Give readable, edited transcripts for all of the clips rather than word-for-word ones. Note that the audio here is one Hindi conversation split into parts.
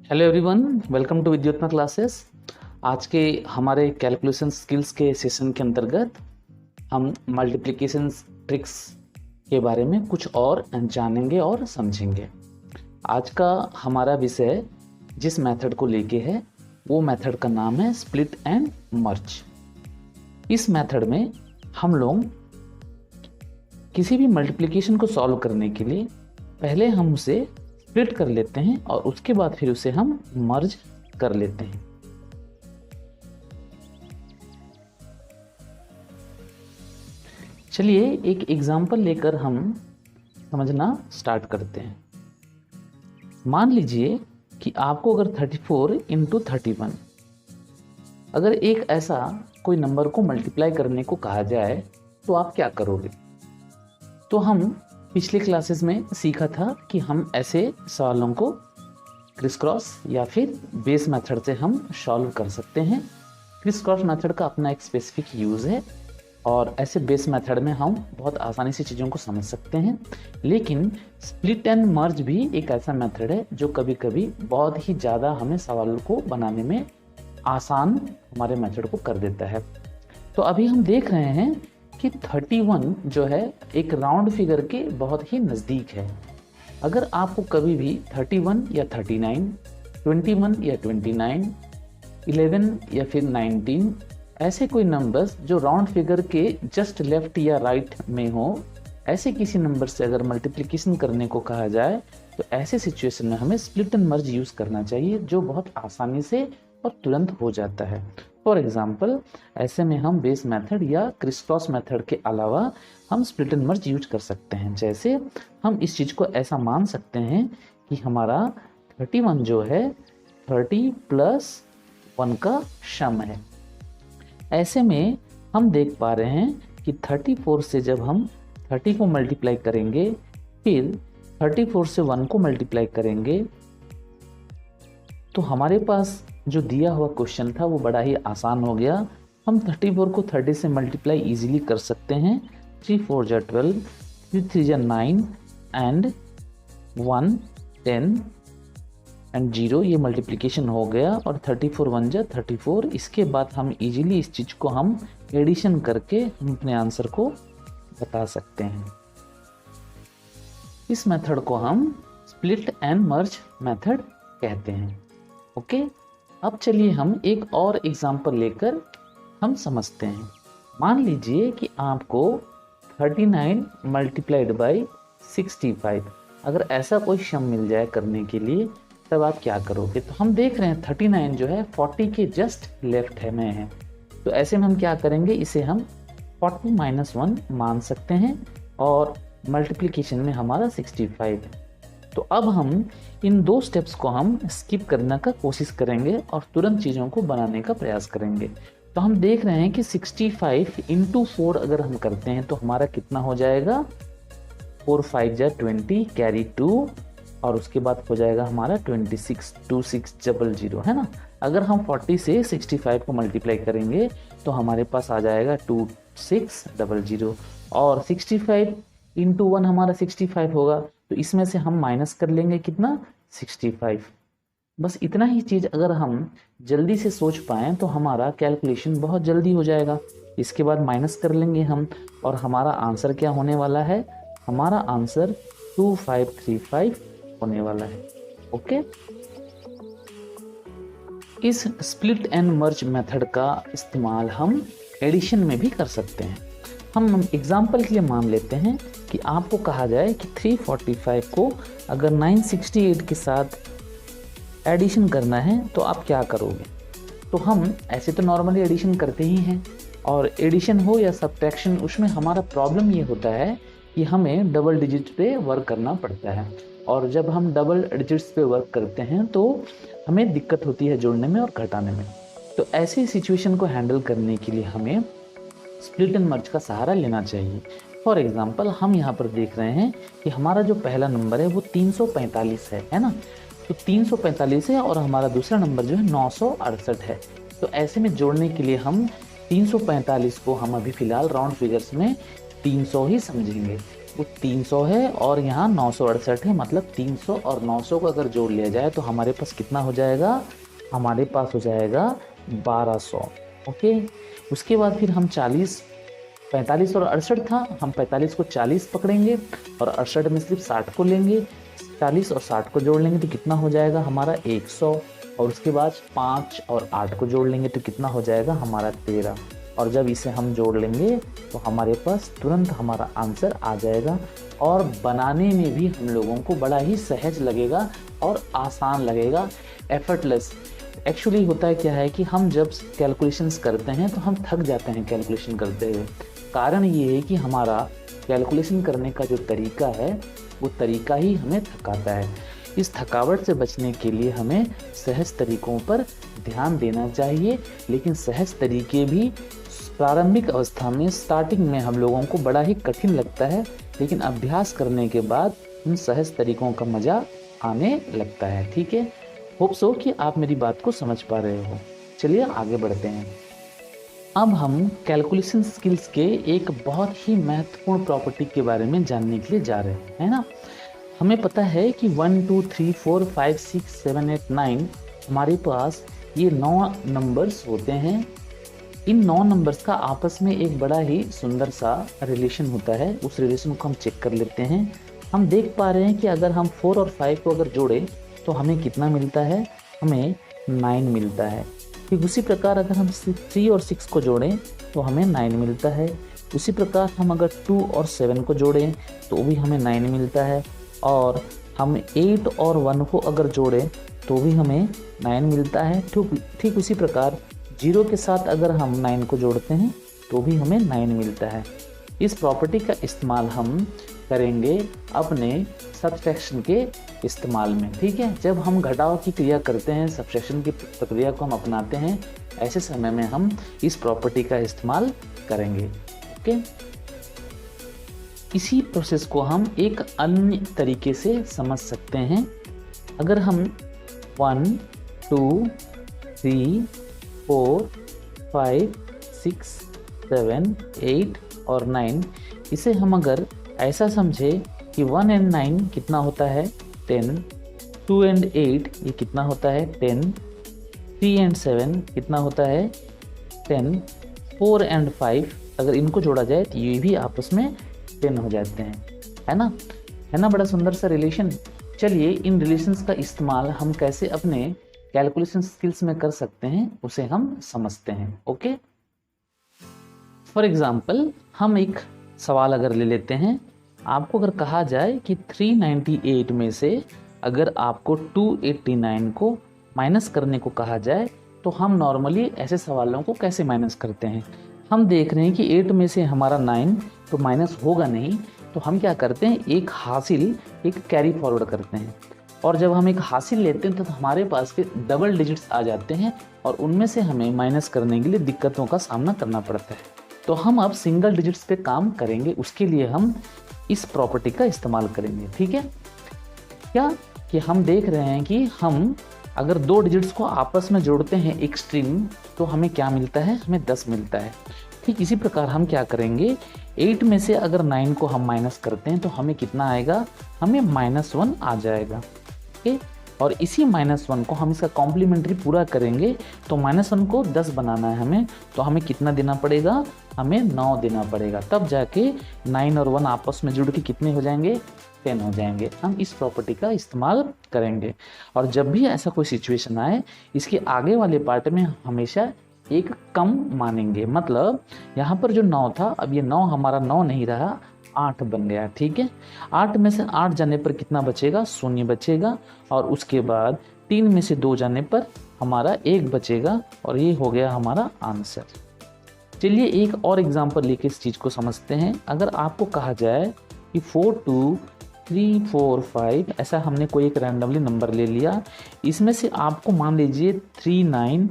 Hello everyone, welcome to Vidyutma classes. आज के हमारे कैलकुलेशन स्किल्स के सेशन के अंतर्गत हम मल्टीप्लिकेशन ट्रिक्स के बारे में कुछ और जानेंगे और समझेंगे। आज का हमारा विषय जिस मेथड को लेके है वो मेथड का नाम है स्प्लिट एंड मर्ज। इस मेथड में हम लोग किसी भी मल्टीप्लिकेशन को सॉल्व करने के लिए पहले हम उसे स्प्लिट कर लेते हैं और उसके बाद फिर उसे हम मर्ज कर लेते हैं। चलिए एक एग्जांपल लेकर हम समझना स्टार्ट करते हैं। मान लीजिए कि आपको अगर 34 इंटू 31 अगर एक ऐसा कोई नंबर को मल्टीप्लाई करने को कहा जाए तो आप क्या करोगे। तो हम पिछले क्लासेस में सीखा था कि हम ऐसे सवालों को क्रिस क्रॉस या फिर बेस मेथड से हम सॉल्व कर सकते हैं। क्रिस क्रॉस मेथड का अपना एक स्पेसिफिक यूज़ है और ऐसे बेस मेथड में हम बहुत आसानी से चीज़ों को समझ सकते हैं। लेकिन स्प्लिट एंड मर्ज भी एक ऐसा मेथड है जो कभी कभी बहुत ही ज़्यादा हमें सवालों को बनाने में आसान हमारे मेथड को कर देता है। तो अभी हम देख रहे हैं कि 31 जो है एक राउंड फिगर के बहुत ही नज़दीक है। अगर आपको कभी भी 31 या 39, 21 या 29, 11 या फिर 19 ऐसे कोई नंबर्स जो राउंड फिगर के जस्ट लेफ्ट या राइट में हो, ऐसे किसी नंबर से अगर मल्टीप्लिकेशन करने को कहा जाए तो ऐसे सिचुएशन में हमें स्प्लिट एंड मर्ज यूज़ करना चाहिए जो बहुत आसानी से और तुरंत हो जाता है। फॉर एग्जाम्पल ऐसे में हम बेस मेथड या क्रिस क्रॉस मेथड के अलावा हम स्प्लिट एंड मर्ज यूज कर सकते हैं। जैसे हम इस चीज़ को ऐसा मान सकते हैं कि हमारा 31 जो है 30 प्लस 1 का सम है। ऐसे में हम देख पा रहे हैं कि 34 से जब हम 30 को मल्टीप्लाई करेंगे फिर 34 से 1 को मल्टीप्लाई करेंगे तो हमारे पास जो दिया हुआ क्वेश्चन था वो बड़ा ही आसान हो गया। हम 34 को 30 से मल्टीप्लाई इजीली कर सकते हैं। 3 4 जा 12, 3 3 जा 9 एंड 1 10 एंड 0 ये मल्टीप्लिकेशन हो गया और 34 1 जा 34। इसके बाद हम इजीली इस चीज़ को हम एडिशन करके हम अपने आंसर को बता सकते हैं। इस मेथड को हम स्प्लिट एंड मर्ज मेथड कहते हैं। ओके, अब चलिए हम एक और एग्जांपल लेकर हम समझते हैं। मान लीजिए कि आपको 39 मल्टीप्लाइड बाई 65 अगर ऐसा कोई सम मिल जाए करने के लिए तब आप क्या करोगे। तो हम देख रहे हैं 39 जो है 40 के जस्ट लेफ्ट है में है। तो ऐसे में हम क्या करेंगे, इसे हम 40 - 1 मान सकते हैं और मल्टीप्लिकेशन में हमारा 65 है। तो अब हम इन दो स्टेप्स को हम स्किप करने का कोशिश करेंगे और तुरंत चीज़ों को बनाने का प्रयास करेंगे। तो हम देख रहे हैं कि 65 इंटू 4 अगर हम करते हैं तो हमारा कितना हो जाएगा, 4 5 जा 20 कैरी 2 और उसके बाद हो जाएगा हमारा 26 2600 है ना। अगर हम 40 से 65 को मल्टीप्लाई करेंगे तो हमारे पास आ जाएगा 2600 और 65 इंटू 1 हमारा 65 होगा। तो इसमें से हम माइनस कर लेंगे कितना, 65। बस इतना ही चीज़ अगर हम जल्दी से सोच पाएँ तो हमारा कैलकुलेशन बहुत जल्दी हो जाएगा। इसके बाद माइनस कर लेंगे हम और हमारा आंसर क्या होने वाला है, हमारा आंसर 2535 होने वाला है। ओके, इस स्प्लिट एंड मर्ज मेथड का इस्तेमाल हम एडिशन में भी कर सकते हैं। हम एग्जाम्पल के लिए मान लेते हैं कि आपको कहा जाए कि 345 को अगर 968 के साथ एडिशन करना है तो आप क्या करोगे। तो हम ऐसे तो नॉर्मली एडिशन करते ही हैं और एडिशन हो या सब्ट्रैक्शन उसमें हमारा प्रॉब्लम ये होता है कि हमें डबल डिजिट पे वर्क करना पड़ता है और जब हम डबल डिजिट्स पे वर्क करते हैं तो हमें दिक्कत होती है जोड़ने में और घटाने में। तो ऐसी सिचुएशन को हैंडल करने के लिए हमें स्प्लिट एंड मर्ज का सहारा लेना चाहिए। फॉर एग्जांपल हम यहाँ पर देख रहे हैं कि हमारा जो पहला नंबर है वो 345 है ना। तो 345 है और हमारा दूसरा नंबर जो है 968 है। तो ऐसे में जोड़ने के लिए हम 345 को हम अभी फ़िलहाल राउंड फिगर्स में 300 ही समझेंगे। वो 300 है और यहाँ 968 है, मतलब 300 और 900 को अगर जोड़ लिया जाए तो हमारे पास कितना हो जाएगा, हमारे पास हो जाएगा 1200। ओके, उसके बाद फिर हम 45 और 68 था, हम 45 को 40 पकड़ेंगे और 68 में सिर्फ 60 को लेंगे, 40 और 60 को जोड़ लेंगे तो कितना हो जाएगा हमारा 100, और उसके बाद 5 और 8 को जोड़ लेंगे तो कितना हो जाएगा हमारा 13, और जब इसे हम जोड़ लेंगे तो हमारे पास तुरंत हमारा आंसर आ जाएगा और बनाने में भी हम लोगों को बड़ा ही सहज लगेगा और आसान लगेगा, एफर्टलेस। एक्चुअली होता है क्या है कि हम जब कैलकुलेशंस करते हैं तो हम थक जाते हैं कैलकुलेशन करते हुए। कारण ये है कि हमारा कैलकुलेशन करने का जो तरीका है वो तरीका ही हमें थकाता है। इस थकावट से बचने के लिए हमें सहज तरीकों पर ध्यान देना चाहिए, लेकिन सहज तरीके भी प्रारंभिक अवस्था में, स्टार्टिंग में हम लोगों को बड़ा ही कठिन लगता है, लेकिन अभ्यास करने के बाद उन सहज तरीकों का मज़ा आने लगता है। ठीक है, होप सो कि आप मेरी बात को समझ पा रहे हो। चलिए आगे बढ़ते हैं। अब हम कैलकुलेशन स्किल्स के एक बहुत ही महत्वपूर्ण प्रॉपर्टी के बारे में जानने के लिए जा रहे हैं, है ना। हमें पता है कि 1 2 3 4 5 6 7 8 9 हमारे पास ये 9 नंबर्स होते हैं। इन 9 नंबर्स का आपस में एक बड़ा ही सुंदर सा रिलेशन होता है। उस रिलेशन को हम चेक कर लेते हैं। हम देख पा रहे हैं कि अगर हम 4 और 5 को अगर जोड़ें तो हमें कितना मिलता है, हमें 9 मिलता है। ठीक उसी प्रकार अगर हम 3 और 6 को जोड़ें तो हमें 9 मिलता है। उसी प्रकार हम अगर 2 और 7 को जोड़ें तो भी हमें 9 मिलता है, और हम 8 और 1 को अगर जोड़ें तो भी हमें 9 मिलता है। ठीक उसी प्रकार 0 के साथ अगर हम 9 को जोड़ते हैं तो भी हमें 9 मिलता है। इस प्रॉपर्टी का इस्तेमाल हम करेंगे अपने सब्ट्रैक्शन के इस्तेमाल में। ठीक है, जब हम घटाव की क्रिया करते हैं, सब्ट्रैक्शन की प्रक्रिया को हम अपनाते हैं, ऐसे समय में हम इस प्रॉपर्टी का इस्तेमाल करेंगे। ओके, इसी प्रोसेस को हम एक अन्य तरीके से समझ सकते हैं। अगर हम 1 2 3 4 5 6 7 8 और 9, इसे हम अगर ऐसा समझे कि 1 and 9 कितना होता है 10, 2 and 8 ये कितना होता है 10, 3 and 7 कितना होता है 10, 4 and 5 अगर इनको जोड़ा जाए तो ये भी आपस में 10 हो जाते हैं, है ना, बड़ा सुंदर सा रिलेशन। चलिए इन रिलेशंस का इस्तेमाल हम कैसे अपने कैलकुलेशन स्किल्स में कर सकते हैं उसे हम समझते हैं। ओके, फॉर एग्जाम्पल हम एक सवाल अगर ले लेते हैं। आपको अगर कहा जाए कि 398 में से अगर आपको 289 को माइनस करने को कहा जाए तो हम नॉर्मली ऐसे सवालों को कैसे माइनस करते हैं। हम देख रहे हैं कि 8 में से हमारा 9 तो माइनस होगा नहीं, तो हम क्या करते हैं, एक कैरी फॉरवर्ड करते हैं, और जब हम एक हासिल लेते हैं तो हमारे पास के डबल डिजिट्स आ जाते हैं और उनमें से हमें माइनस करने के लिए दिक्कतों का सामना करना पड़ता है। तो हम अब सिंगल डिजिट्स पे काम करेंगे, उसके लिए हम इस प्रॉपर्टी का इस्तेमाल करेंगे। ठीक है, क्या कि हम देख रहे हैं कि हम अगर 2 डिजिट्स को आपस में जोड़ते हैं एक स्ट्रिंग तो हमें क्या मिलता है, हमें 10 मिलता है। ठीक इसी प्रकार हम क्या करेंगे, 8 में से अगर 9 को हम माइनस करते हैं तो हमें कितना आएगा, हमें -1 आ जाएगा। ओके, और इसी -1 को हम इसका कॉम्प्लीमेंट्री पूरा करेंगे तो -1 को 10 बनाना है हमें, तो हमें कितना देना पड़ेगा, हमें 9 देना पड़ेगा। तब जाके 9 और 1 आपस में जुड़ के कितने हो जाएंगे, 10 हो जाएंगे। हम इस प्रॉपर्टी का इस्तेमाल करेंगे, और जब भी ऐसा कोई सिचुएशन आए इसके आगे वाले पार्ट में हमेशा एक कम मानेंगे। मतलब यहाँ पर जो 9 था, अब ये 9 हमारा 9 नहीं रहा, 8 बन गया। ठीक है, 8 में से 8 जाने पर कितना बचेगा, 0 बचेगा, और उसके बाद 3 में से 2 जाने पर हमारा 1 बचेगा, और ये हो गया हमारा आंसर। चलिए एक और एग्जांपल लेके इस चीज़ को समझते हैं। अगर आपको कहा जाए कि 4 2 3 4 5, ऐसा हमने कोई एक रैंडमली नंबर ले लिया, इसमें से आपको मान लीजिए 3 9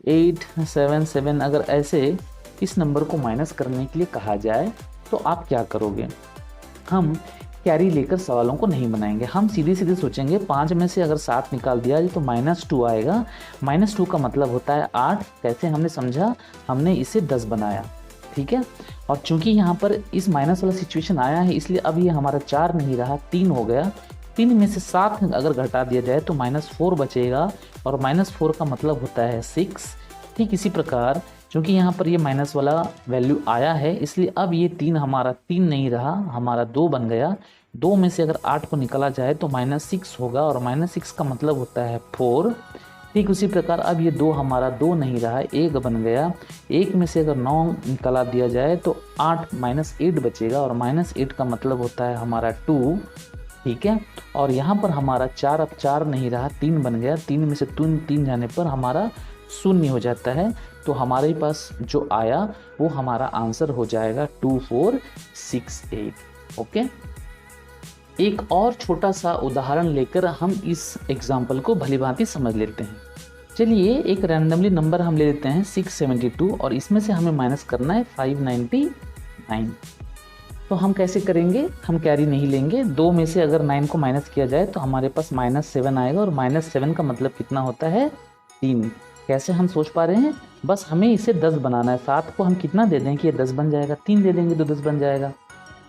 8 7 7 अगर ऐसे इस नंबर को माइनस करने के लिए कहा जाए तो आप क्या करोगे। हम कैरी लेकर सवालों को नहीं बनाएंगे, हम सीधे सीधे सोचेंगे 5 में से अगर 7 निकाल दिया तो -2 आएगा। -2 का मतलब होता है 8। कैसे हमने समझा, हमने इसे 10 बनाया। ठीक है, और चूंकि यहाँ पर इस माइनस वाला सिचुएशन आया है इसलिए अब ये हमारा 4 नहीं रहा, 3 हो गया। 3 में से 7 अगर घटा दिया जाए तो -4 बचेगा और -4 का मतलब होता है 6। ठीक इसी प्रकार चूंकि यहाँ पर ये माइनस वाला वैल्यू आया है इसलिए अब ये 3 हमारा 3 नहीं रहा, हमारा 2 बन गया। 2 में से अगर 8 को निकाला जाए तो -6 होगा और -6 का मतलब होता है 4। ठीक उसी प्रकार अब ये 2 हमारा 2 नहीं रहा, 1 बन गया। 1 में से अगर 9 निकाला दिया जाए तो 8 -8 बचेगा और -8 का मतलब होता है हमारा 2। ठीक है, और यहाँ पर हमारा 4 अब 4 नहीं रहा, 3 बन गया। 3 में से 3 जाने पर हमारा 0 हो जाता है। तो हमारे पास जो आया वो हमारा आंसर हो जाएगा 2468। ओके, एक और छोटा सा उदाहरण लेकर हम इस एग्जाम्पल को भलीभांति समझ लेते हैं। चलिए एक रैंडमली नंबर हम ले लेते हैं 672 और इसमें से हमें माइनस करना है 599। तो हम कैसे करेंगे, हम कैरी नहीं लेंगे। 2 में से अगर 9 को माइनस किया जाए तो हमारे पास -7 आएगा और -7 का मतलब कितना होता है 3। कैसे हम सोच पा रहे हैं, बस हमें इसे 10 बनाना है। 7 को हम कितना दे दें कि ये 10 बन जाएगा, 3 दे देंगे तो 10 बन जाएगा।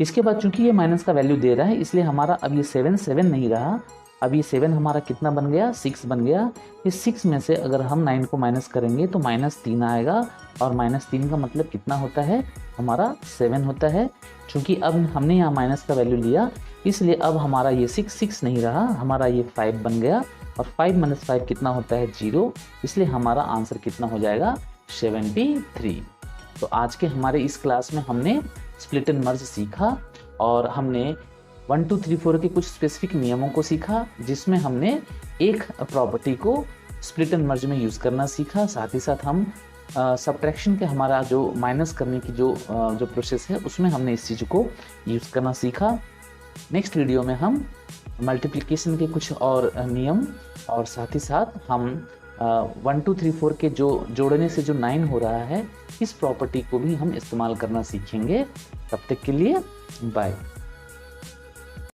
इसके बाद चूंकि ये माइनस का वैल्यू दे रहा है इसलिए हमारा अब ये 7 नहीं रहा, अब ये 7 हमारा कितना बन गया 6 बन गया। इस 6 में से अगर हम 9 को माइनस करेंगे तो -3 आएगा और -3 का मतलब कितना होता है हमारा 7 होता है। चूंकि अब हमने यहाँ माइनस का वैल्यू लिया इसलिए अब हमारा ये 6 नहीं रहा, हमारा ये 5 बन गया और 5 - 5 कितना होता है 0, इसलिए हमारा आंसर कितना हो जाएगा 73। तो आज के हमारे इस क्लास में हमने स्प्लिट एंड मर्ज सीखा और हमने 1 2 3 4 के कुछ स्पेसिफिक नियमों को सीखा जिसमें हमने एक प्रॉपर्टी को स्प्लिट एंड मर्ज में यूज़ करना सीखा। साथ ही साथ हम सब्ट्रैक्शन के हमारा जो माइनस करने की जो प्रोसेस है उसमें हमने इस चीज़ को यूज़ करना सीखा। नेक्स्ट वीडियो में हम मल्टीप्लिकेशन के कुछ और नियम और साथ ही साथ हम 1 2 3 4 के जो जोड़ने से जो 9 हो रहा है इस प्रॉपर्टी को भी हम इस्तेमाल करना सीखेंगे। तब तक के लिए बाय।